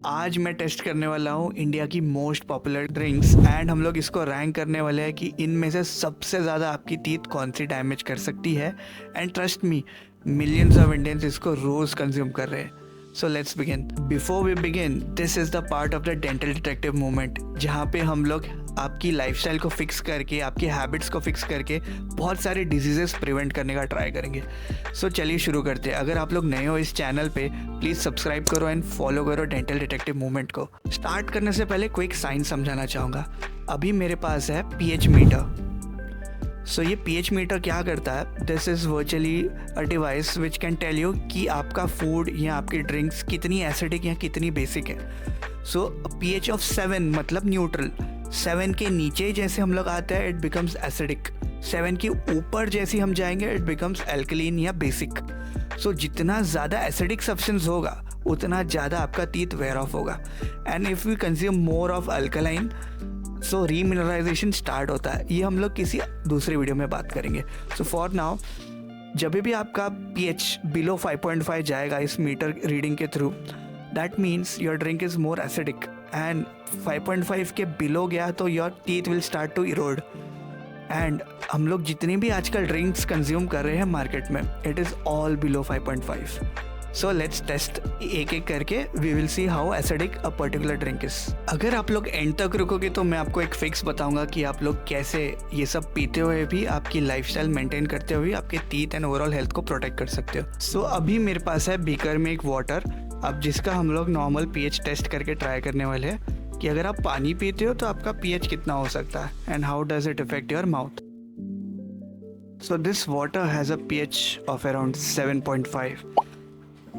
आज मैं टेस्ट करने वाला हूँ इंडिया की मोस्ट पॉपुलर ड्रिंक्स एंड हम लोग इसको रैंक करने वाले हैं कि इनमें से सबसे ज़्यादा आपकी टीथ कौन सी डैमेज कर सकती है। And trust me, millions of Indians इसको रोज़ कंज्यूम कर रहे हैं। So let's begin. Before we begin, this is the part of the dental detective moment, जहाँ पे हम लोग आपकी लाइफस्टाइल को फिक्स करके, आपकी हैबिट्स को फिक्स करके बहुत सारे डिजीजेस प्रिवेंट करने का ट्राई करेंगे। सो चलिए शुरू करते हैं। अगर आप लोग नए हो इस चैनल पे, प्लीज़ सब्सक्राइब करो एंड फॉलो करो डेंटल डिटेक्टिव मूवमेंट को। स्टार्ट करने से पहले क्विक साइंस समझाना चाहूँगा। अभी मेरे पास है पीएच मीटर। सो ये पीएच मीटर क्या करता है? This is virtually a device which can tell you कि आपका फूड या आपकी ड्रिंक्स कितनी एसिडिक या कितनी बेसिक है। सो पीएच ऑफ 7 मतलब न्यूट्रल। 7 के नीचे जैसे हम लोग आते हैं, इट बिकम्स एसिडिक। 7 के ऊपर जैसे हम जाएंगे, इट बिकम्स एल्कलीन या बेसिक। सो जितना ज़्यादा एसिडिक सब्सटेंस होगा, उतना ज़्यादा आपका टीथ वेयर ऑफ होगा। And if we consume more of alkaline, so remineralization start होता है। ये हम लोग किसी दूसरे वीडियो में बात करेंगे। सो फॉर नाउ, जब भी आपका पीएच बिलो 5.5 जाएगा इस मीटर रीडिंग के through, that means your drink is more acidic. And 5.5 के बिलो गया तो your teeth will start to erode. And हम लोग जितनी भी आजकल ड्रिंक्स कंज्यूम कर रहे हैं मार्केट में, it is all below 5.5। So let's test एक एक करके। We will see how acidic a particular drink is. अगर आप लोग एंड तक रुकोगे तो मैं आपको एक फिक्स बताऊंगा कि आप लोग कैसे ये सब पीते हुए भी आपकी लाइफस्टाइल मेंटेन करते हुए आपके टीथ एंड ओवरऑल हेल्थ को प्रोटेक्ट कर सकते हो। सो अभी मेरे पास है बीकर में एक वाटर, अब जिसका हम लोग नॉर्मल पीएच टेस्ट करके ट्राई करने वाले हैं कि अगर आप पानी पीते हो तो आपका पीएच कितना हो सकता है and how does it effect your mouth. So this water has a pH of around 7.5,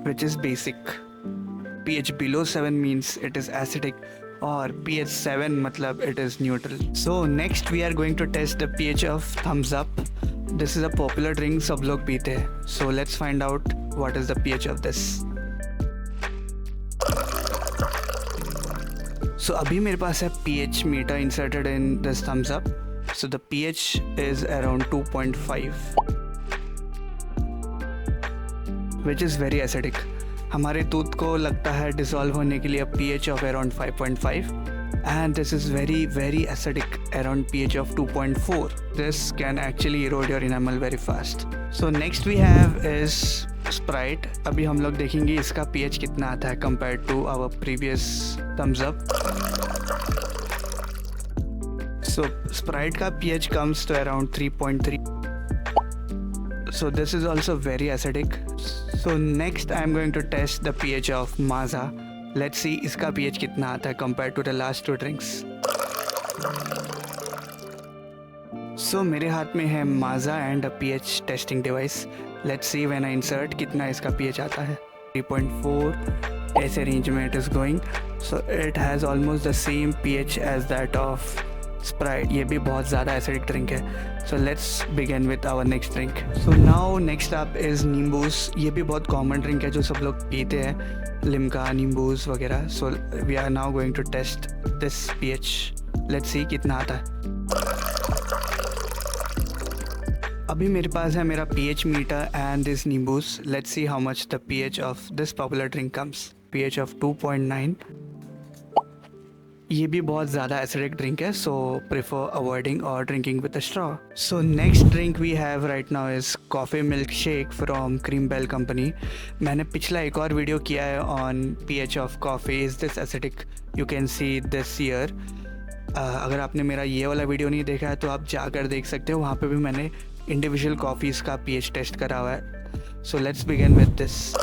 which is basic. pH below 7 means it is acidic, or pH 7 matlab it is neutral. So next we are going to test the pH of Thumbs Up. This is a popular drink, सब लोग पीते हैं. So let's find out what is the pH of this. So अभी मेरे पास है pH meter inserted in this Thumbs Up. So the pH is around 2.5. Which is very acidic. हमारे tooth को लगता है डिसॉल्व होने के लिए pH of around 5.5 and this is very very acidic around pH of 2.4। This can actually erode your enamel very fast. So next we have is Sprite. अभी हम लोग देखेंगे इसका पीएच कितना आता है compare to our previous Thums Up. So Sprite का pH comes to around 3.3। So this is also very acidic. So next I am going to test the pH of Maaza. Let's see इसका pH कितना आता है compared to the last two drinks. So मेरे हाथ में है Maaza and a pH testing device. Let's see when I insert कितना इसका pH आता है। 3.4 ऐसे रेंज में it is going. So it has almost the same pH as that of Sprite. ये भी बहुत ज़्यादा एसिडिक ड्रिंक है। So let's begin with our next drink. So now next up is Nimbooz. ये भी बहुत कॉमन ड्रिंक है जो सब लोग पीते हैं, लिम्का, नींबूस वगैरह। So we are now going to test this pH. Let's see कितना आता है। अभी मेरे पास है मेरा pH meter and this Nimbooz. Let's see how much the pH of this popular drink comes. PH of 2.9। ये भी बहुत ज़्यादा एसिडिक ड्रिंक है, सो प्रेफर अवॉइडिंग और drinking with a straw. So next drink we have right now is coffee milk shake from cream bell company. मैंने पिछला एक और वीडियो किया है on pH of coffee, is this acidic, you can see this year. अगर आपने मेरा ये वाला वीडियो नहीं देखा है तो आप जाकर देख सकते हो, वहाँ पे भी मैंने इंडिविजुअल कॉफ़ीज़ का पीएच टेस्ट करा हुआ है। So let's begin with this.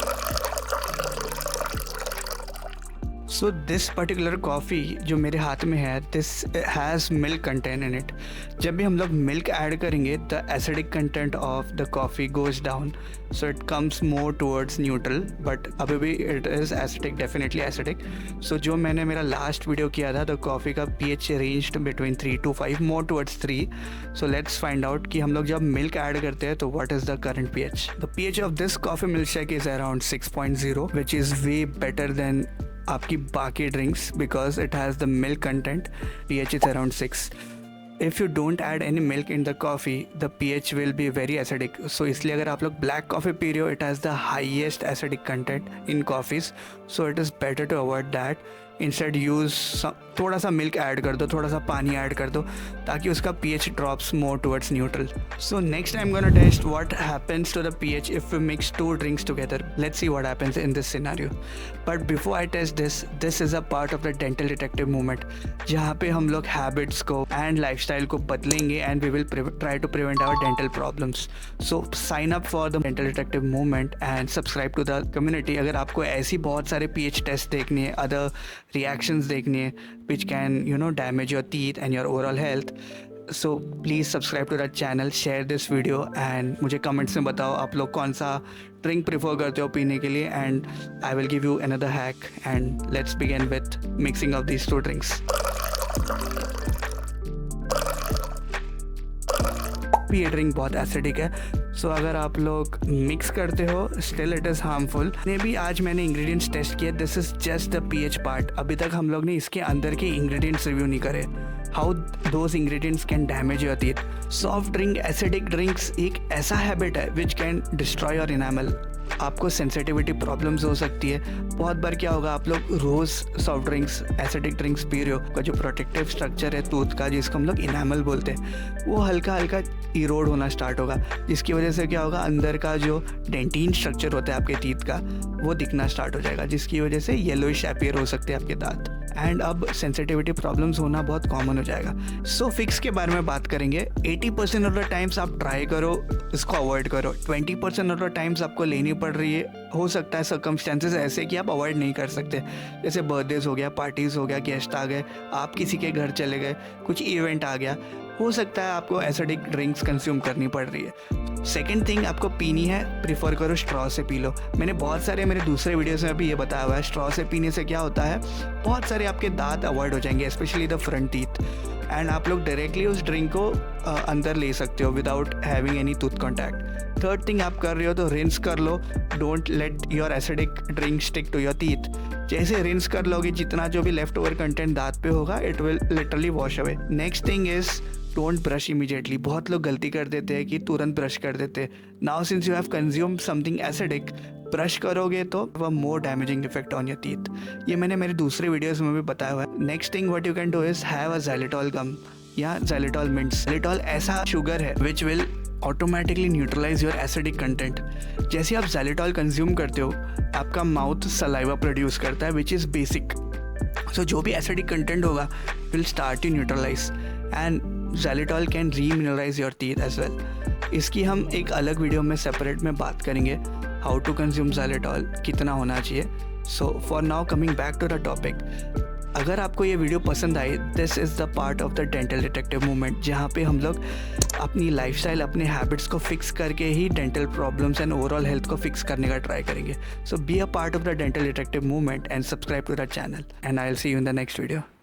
So this particular coffee जो मेरे हाथ में है, this has milk content in it. जब भी हम लोग मिल्क ऐड करेंगे, the acidic content of the coffee goes down, so it comes more towards neutral, but अभी भी it is acidic, definitely acidic. So जो मैंने मेरा लास्ट वीडियो किया था, द कॉफ़ी का pH ranged between 3 to 5, more towards 3। So let's find out कि हम लोग जब मिल्क ऐड करते हैं तो what is the current pH. The pH of this coffee milk shake is around 6.0, which is way better than आपकी बाकी drinks because it has the milk content. PH is around 6। If you don't add any milk in the coffee the pH will be very acidic. So इसलिए अगर आप लोग black coffee पी रहे हो, it has the highest acidic content in coffees. So it is better to avoid that. Instead use थोड़ा सा milk add कर दो, थोड़ा सा पानी ऐड कर दो, ताकि उसका pH drops more towards neutral. So next I am gonna test what happens to the pH if we mix 2 drinks together. Let's see what happens in this scenario. But before I test this is a part of the dental detective movement, जहाँ पे हम लोग habits को and lifestyle को बदलेंगे and we will try to prevent our dental problems. So sign up for the dental detective movement and subscribe to the community. अगर आपको ऐसी बहुत सारे pH टेस्ट देखनी है, अदर रिएक्शंस देखनी है which can damage your teeth and your overall health, so please subscribe to that channel, share this video and मुझे comments में बताओ आप लोग कौन सा ड्रिंक प्रेफर करते हो पीने के लिए, and I will give you another hack and let's begin with mixing of these 2 drinks. ये ड्रिंक बहुत एसिडिक है, सो अगर आप लोग मिक्स करते हो स्टिल इट इज़ हार्मफुल. मे भी आज मैंने इंग्रेडिएंट्स टेस्ट किए, this is just the pH part. अभी तक हम लोग ने इसके अंदर के इंग्रेडिएंट्स रिव्यू नहीं करे, how those ingredients can damage your teeth. Soft drink, acidic drinks एक ऐसा हैबिट है which can destroy your enamel. आपको सेंसिटिविटी प्रॉब्लम्स हो सकती है. बहुत बार क्या होगा, आप लोग रोज़ सॉफ्ट ड्रिंक्स, एसिडिक ड्रिंक्स पी रहे हो, का जो प्रोटेक्टिव स्ट्रक्चर है टूथ का, जिसको हम लोग इनामल बोलते हैं, वो हल्का हल्का इरोड होना स्टार्ट होगा, जिसकी वजह से क्या होगा, अंदर का जो डेंटिन स्ट्रक्चर होता है आपके टीथ का, वो दिखना स्टार्ट हो जाएगा, जिसकी वजह से येलोइश अपीयर हो सकते हैं आपके दांत. एंड अब सेंसिटिविटी प्रॉब्लम्स होना बहुत कॉमन हो जाएगा. सो फिक्स के बारे में बात करेंगे. 80% ऑफ द टाइम्स आप ट्राई करो, इसको अवॉइड करो. 20% ऑफ द टाइम्स आपको लेनी पड़ रही है. हो सकता है सर्कमस्टेंसेस ऐसे कि आप अवॉइड नहीं कर सकते, जैसे बर्थडेज हो गया, पार्टीज़ हो गया, गेस्ट आ गए, आप किसी के घर चले गए, कुछ इवेंट आ गया, हो सकता है आपको एसिडिक ड्रिंक्स कंज्यूम करनी पड़ रही है. सेकेंड थिंग, आपको पीनी है, प्रीफर करो स्ट्रॉ से पी लो. मैंने बहुत सारे मेरे दूसरे वीडियोस में भी ये बताया हुआ है, स्ट्रॉ से पीने से क्या होता है, बहुत सारे आपके दांत अवॉइड हो जाएंगे, specially the front teeth, and आप लोग डायरेक्टली उस ड्रिंक को अंदर ले सकते हो without having any tooth contact. Third thing, आप कर रहे हो तो रिंस कर लो. Don't let your acidic drink stick to your teeth. जैसे रिंस कर लोगे, जितना जो भी लेफ्ट ओवर कंटेंट दांत पे होगा, it will literally wash away. Next thing is don't brush immediately. बहुत लोग गलती कर देते हैं कि तुरंत ब्रश कर देते हैं. Now since you have consumed something acidic, brush करोगे तो वो more damaging effect on your teeth. ये मैंने मेरे दूसरे वीडियोस में भी बताया हुआ है. Next thing what you can do is have a xylitol gum या xylitol मिंट्स. xylitol ऐसा शुगर है which will automatically neutralise your acidic content. जैसे आप xylitol कंज्यूम करते हो, आपका माउथ सलाइवा प्रोड्यूस करता है विच इज़ बेसिक. सो जो भी एसिडिक कंटेंट होगा will start to neutralize and xylitol can remineralize your teeth as well. इसकी हम एक अलग वीडियो में सेपरेट में बात करेंगे, हाउ टू कंज्यूम xylitol, कितना होना चाहिए. So for now coming back to the topic, अगर आपको ये वीडियो पसंद आई, this is the part of the dental detective movement, जहाँ पे हम लोग अपनी लाइफस्टाइल, अपने हैबिट्स को फिक्स करके ही dental problems and overall health को फिक्स करने का ट्राई करेंगे. So be a part of the dental detective movement and subscribe to the channel and I will see you in the next video.